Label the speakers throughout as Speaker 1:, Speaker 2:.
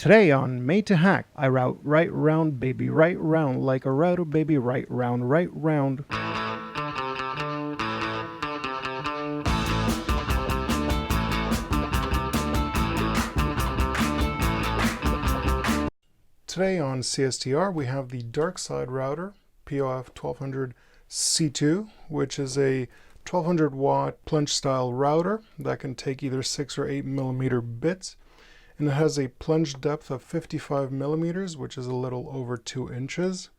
Speaker 1: Today on Made to Hack, I route right round, baby, right round, like a router, baby, right round, right round. Today on CST-R, we have the dark side router, POF 1200 C2, which is a 1200 watt plunge style router that can take either 6 or 8 millimeter bits. And it has a plunge depth of 55 millimeters, which is a little over 2 inches.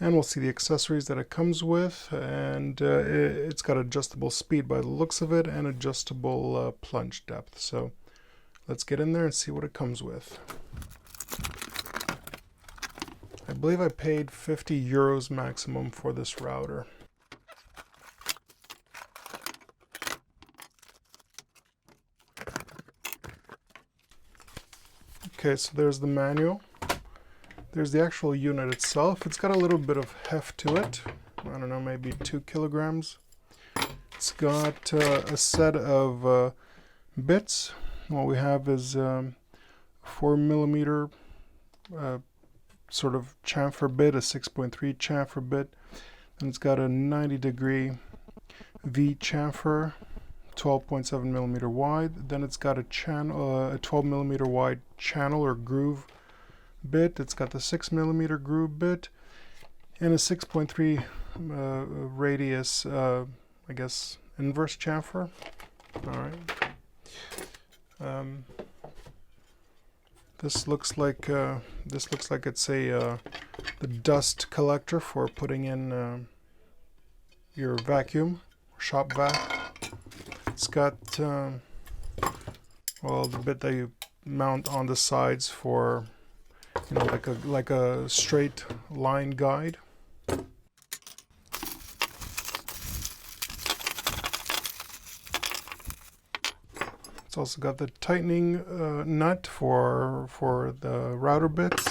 Speaker 1: And we'll see the accessories that it comes with, and it's got adjustable speed by the looks of it, and adjustable plunge depth. So let's get in there and see what it comes with. I believe I paid 50 euros maximum for this router. Okay, so there's the manual. There's the actual unit itself. It's got a little bit of heft to it. I don't know, maybe 2 kilograms. It's got a set of bits. What we have is 4 millimeter sort of chamfer bit, a 6.3 chamfer bit. And it's got a 90-degree V chamfer, 12.7 millimeter wide. Then it's got a 12 millimeter wide channel or groove bit. It's got the 6 millimeter groove bit and a 6.3 radius, I guess, inverse chamfer. All right. This looks like it's a the dust collector for putting in your vacuum, shop vac. It's got well, the bit that you mount on the sides for, you know, like a straight line guide. It's also got the tightening nut for the router bits,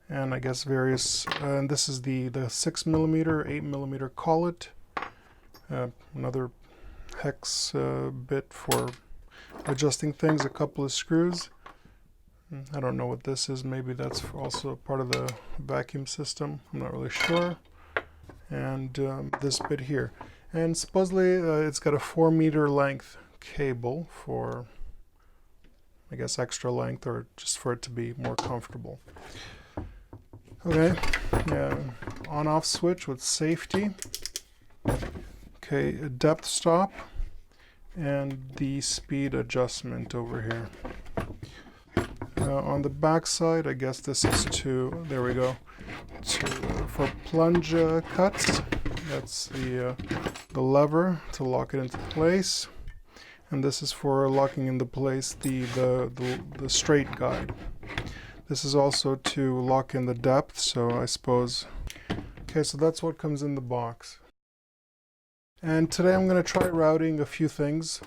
Speaker 1: and I guess various. And this is the 6 millimeter, 8 millimeter collet. Another hex bit for adjusting things. A couple of screws. I don't know what this is. Maybe that's also part of the vacuum system. I'm not really sure. And this bit here. And supposedly it's got a 4-meter length cable for, I guess, extra length, or just for it to be more comfortable. Okay. Yeah. On-off switch with safety. Okay. A depth stop. And the speed adjustment over here. On the back side, I guess this is there we go, for plunge cuts. That's the lever to lock it into place, and this is for locking into place the straight guide. This is also to lock in the depth, so I suppose. Okay, so that's what comes in the box. And today I'm going to try routing a few things.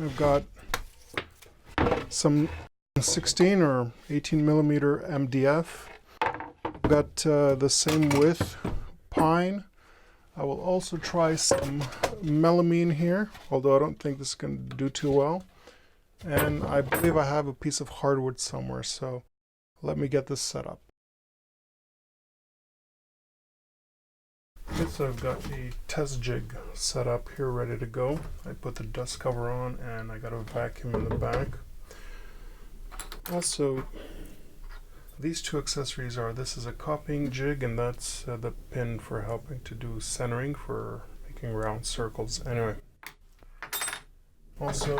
Speaker 1: I've got some 16 or 18 millimeter MDF. I've got the same width pine. I will also try some melamine here, although I don't think this is going to do too well. And I believe I have a piece of hardwood somewhere, so let me get this set up. Okay, so I've got the test jig set up here, ready to go. I put the dust cover on, and I got a vacuum in the back. Also, these two accessories are, this is a copying jig, and that's the pin for helping to do centering for making round circles. Anyway, also,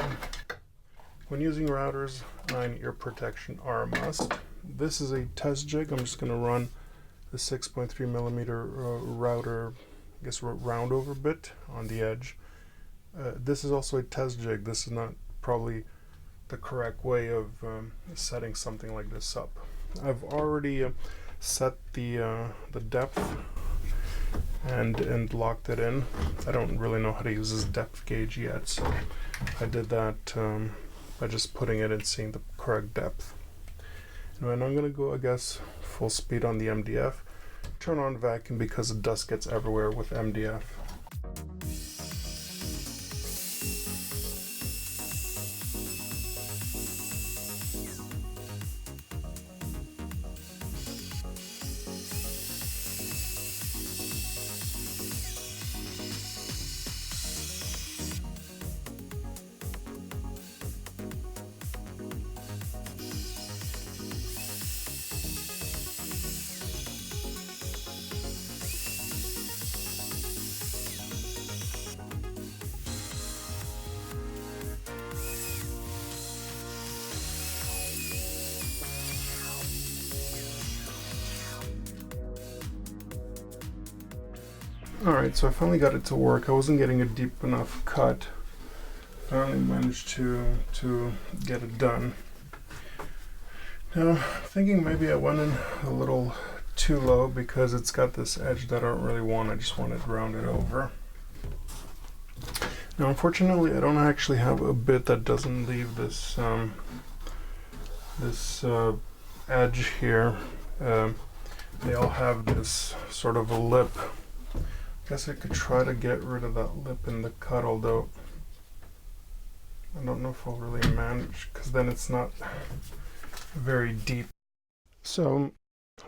Speaker 1: when using routers, 9-ear protection are a must. This is a test jig. I'm just going to run the 6.3 millimeter router, I guess, round over bit on the edge. This is also a test jig. This is not probably the correct way of setting something like this up. I've already set the depth and locked it in. I don't really know how to use this depth gauge yet, so I did that by just putting it and seeing the correct depth. And I'm going to go, I guess, full speed on the MDF. Turn on vacuum because the dust gets everywhere with MDF. Alright, so I finally got it to work. I wasn't getting a deep enough cut. Finally managed to get it done. Now, thinking maybe I went in a little too low because it's got this edge that I don't really want. I just want it rounded over. Now, unfortunately, I don't actually have a bit that doesn't leave this edge here. They all have this sort of a lip. I guess I could try to get rid of that lip in the cut, although I don't know if I'll really manage, because then it's not very deep. So,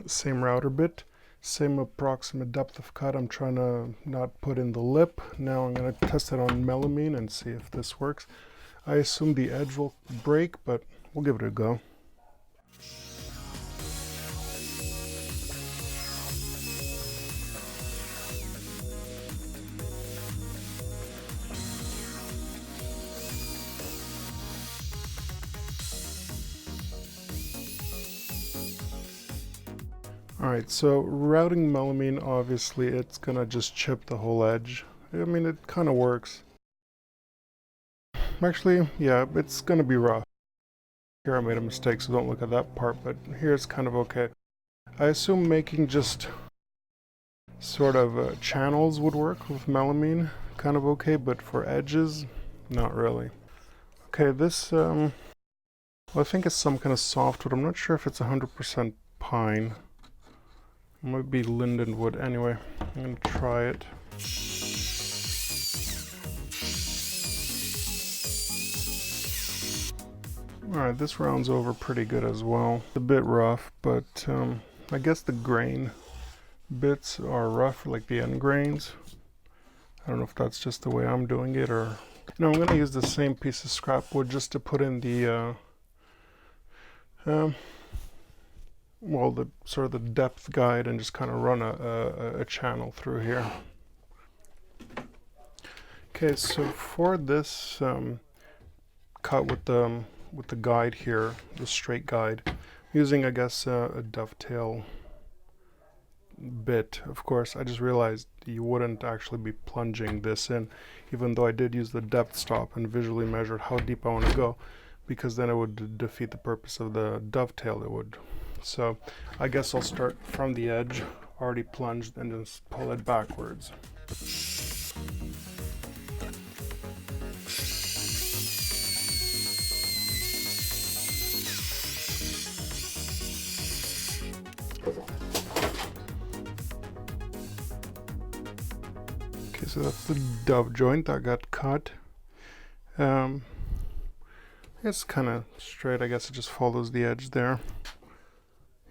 Speaker 1: same router bit, same approximate depth of cut. I'm trying to not put in the lip. Now I'm going to test it on melamine and see if this works. I assume the edge will break, but we'll give it a go. Alright, so routing melamine, obviously it's gonna just chip the whole edge. I mean, it kind of works. Actually, yeah, it's gonna be rough. Here I made a mistake, so don't look at that part, but here it's kind of okay. I assume making just sort of channels would work with melamine, kind of okay, but for edges, not really. Okay, this, well, I think it's some kind of softwood. I'm not sure if it's 100% pine. It might be lindenwood. Anyway, I'm going to try it. Alright, this rounds over pretty good as well. It's a bit rough, but I guess the grain bits are rough, like the end grains. I don't know if that's just the way I'm doing it, or... No, I'm going to use the same piece of scrap wood just to put in the well, the sort of the depth guide, and just kind of run a channel through here. Okay, so for this cut with the guide here, the straight guide, I'm using, I guess, a dovetail bit. Of course, I just realized you wouldn't actually be plunging this in, even though I did use the depth stop and visually measured how deep I want to go, because then it would defeat the purpose of the dovetail. It would. So I guess I'll start from the edge, already plunged, and just pull it backwards. Okay, so that's the dove joint that got cut. It's kind of straight. I guess it just follows the edge there.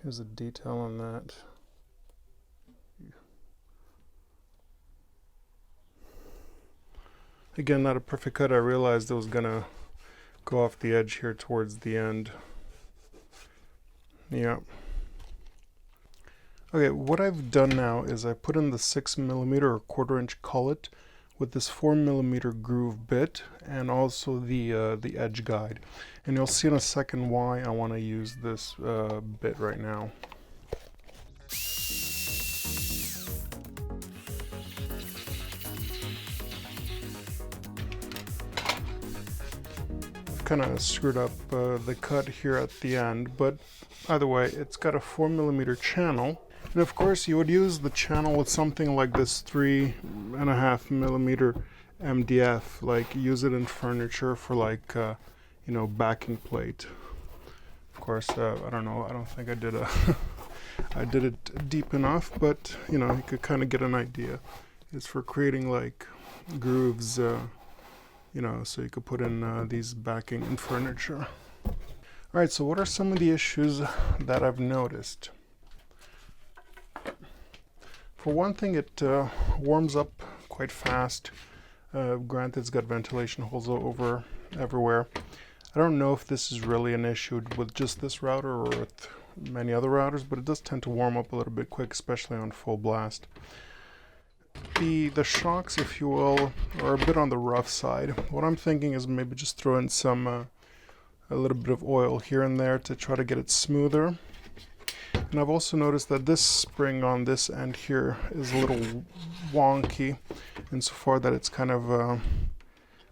Speaker 1: Here's a detail on that. Again, not a perfect cut. I realized it was gonna go off the edge here towards the end. Yeah. Okay, what I've done now is I put in the 6mm or 1/4 inch collet with this 4mm groove bit, and also the edge guide. And you'll see in a second why I want to use this bit right now. I've kind of screwed up the cut here at the end, but either way, it's got a 4mm channel. And of course, you would use the channel with something like this 3.5mm MDF, like use it in furniture for, like, you know, backing plate. Of course, I don't know, I don't think I did I did it deep enough, but you know, you could kind of get an idea. It's for creating like grooves, you know, so you could put in these backing in furniture. Alright, so what are some of the issues that I've noticed? For one thing, it warms up quite fast. Granted, it's got ventilation holes over everywhere. I don't know if this is really an issue with just this router or with many other routers, but it does tend to warm up a little bit quick, especially on full blast. The shocks, if you will, are a bit on the rough side. What I'm thinking is maybe just throw in some a little bit of oil here and there to try to get it smoother. And And I've also noticed that this spring on this end here is a little wonky insofar that it's kind of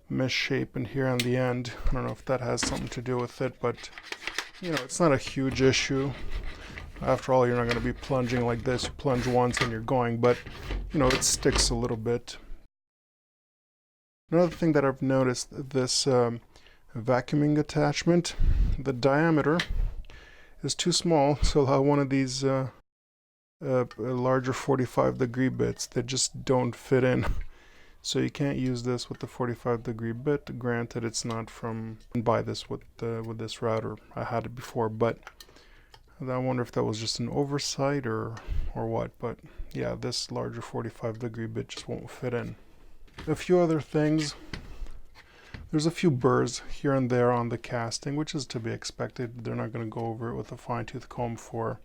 Speaker 1: misshapen here on the end. I don't know if that has something to do with it, but you know, it's not a huge issue. After all, you're not going to be plunging like this. You plunge once and you're going, but you know, it sticks a little bit. Another thing that I've noticed, this vacuuming attachment, the diameter is too small to allow one of these larger 45-degree bits. They just don't fit in. So you can't use this with the 45-degree bit. Granted, it's not from buy this with this router. I had it before, but I wonder if that was just an oversight or what. But yeah, this larger 45-degree bit just won't fit in. A few other things. There's a few burrs here and there on the casting, which is to be expected. They're not going to go over it with a fine-tooth comb for,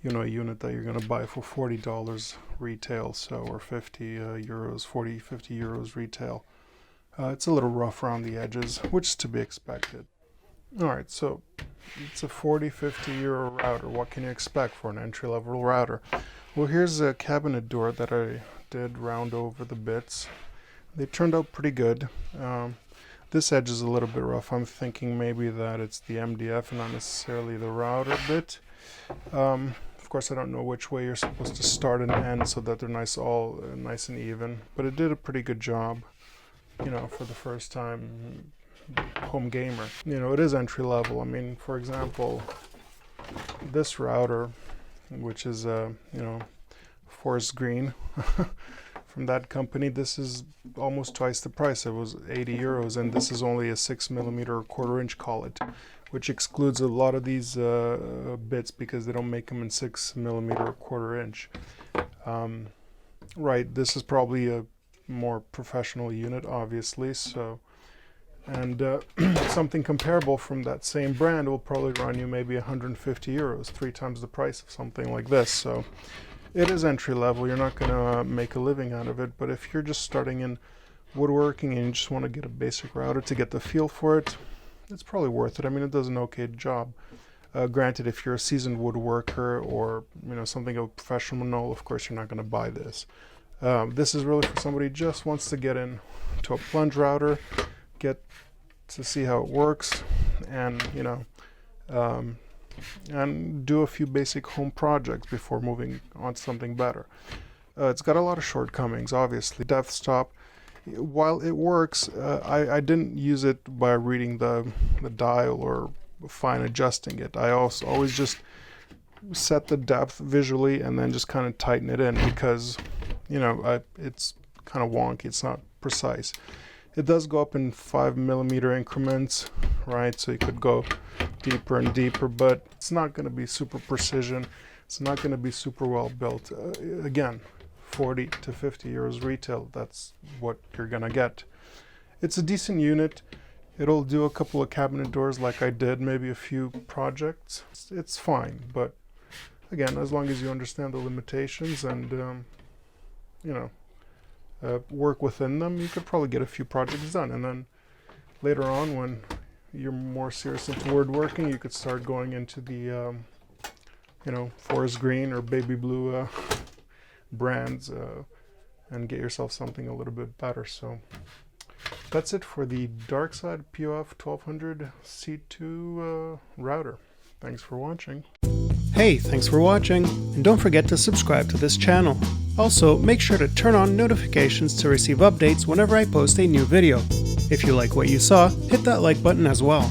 Speaker 1: you know, a unit that you're going to buy for $40 retail, so, or 50 euros, 40, 50 euros retail. It's a little rough around the edges, which is to be expected. Alright, so it's a 40, 50 euro router. What can you expect for an entry-level router? Well, here's a cabinet door that I did round over the bits. They turned out pretty good. This edge is a little bit rough. I'm thinking maybe that it's the MDF and not necessarily the router bit. Of course, I don't know which way you're supposed to start and end so that they're nice, all nice and even. But it did a pretty good job, you know, for the first time home gamer. You know, it is entry level. I mean, for example, this router, which is you know, forest green from that company, this is almost twice the price. It was 80 euros, and this is only a 6mm or 1/4 inch collet, which excludes a lot of these bits because they don't make them in 6mm or 1/4 inch. Right, this is probably a more professional unit, obviously, so, and something comparable from that same brand will probably run you maybe 150 euros, 3 times the price of something like this. So it is entry level. You're not going to make a living out of it, but if you're just starting in woodworking and you just want to get a basic router to get the feel for it, it's probably worth it. I mean, it does an okay job. Granted, if you're a seasoned woodworker or, you know, something of a professional, of course you're not going to buy this. This is really for somebody who just wants to get into a plunge router, get to see how it works, and, you know, and do a few basic home projects before moving on to something better. It's got a lot of shortcomings, obviously. Depth stop, while it works, I didn't use it by reading the dial or fine adjusting it. I also always just set the depth visually and then just kind of tighten it in because, you know, it's kind of wonky. It's not precise. It does go up in 5mm increments, right? So you could go deeper and deeper, but it's not going to be super precision. It's not going to be super well built. Again, 40 to 50 euros retail, that's what you're going to get. It's a decent unit. It'll do a couple of cabinet doors like I did, maybe a few projects. It's fine, but again, as long as you understand the limitations and, you know, work within them, you could probably get a few projects done. And then later on, when you're more serious into woodworking, you could start going into the, you know, forest green or baby blue brands and get yourself something a little bit better. So that's it for the Darkside POF 1200 C2 router. Thanks for watching.
Speaker 2: Hey, thanks for watching, and don't forget to subscribe to this channel. Also, make sure to turn on notifications to receive updates whenever I post a new video. If you like what you saw, hit that like button as well.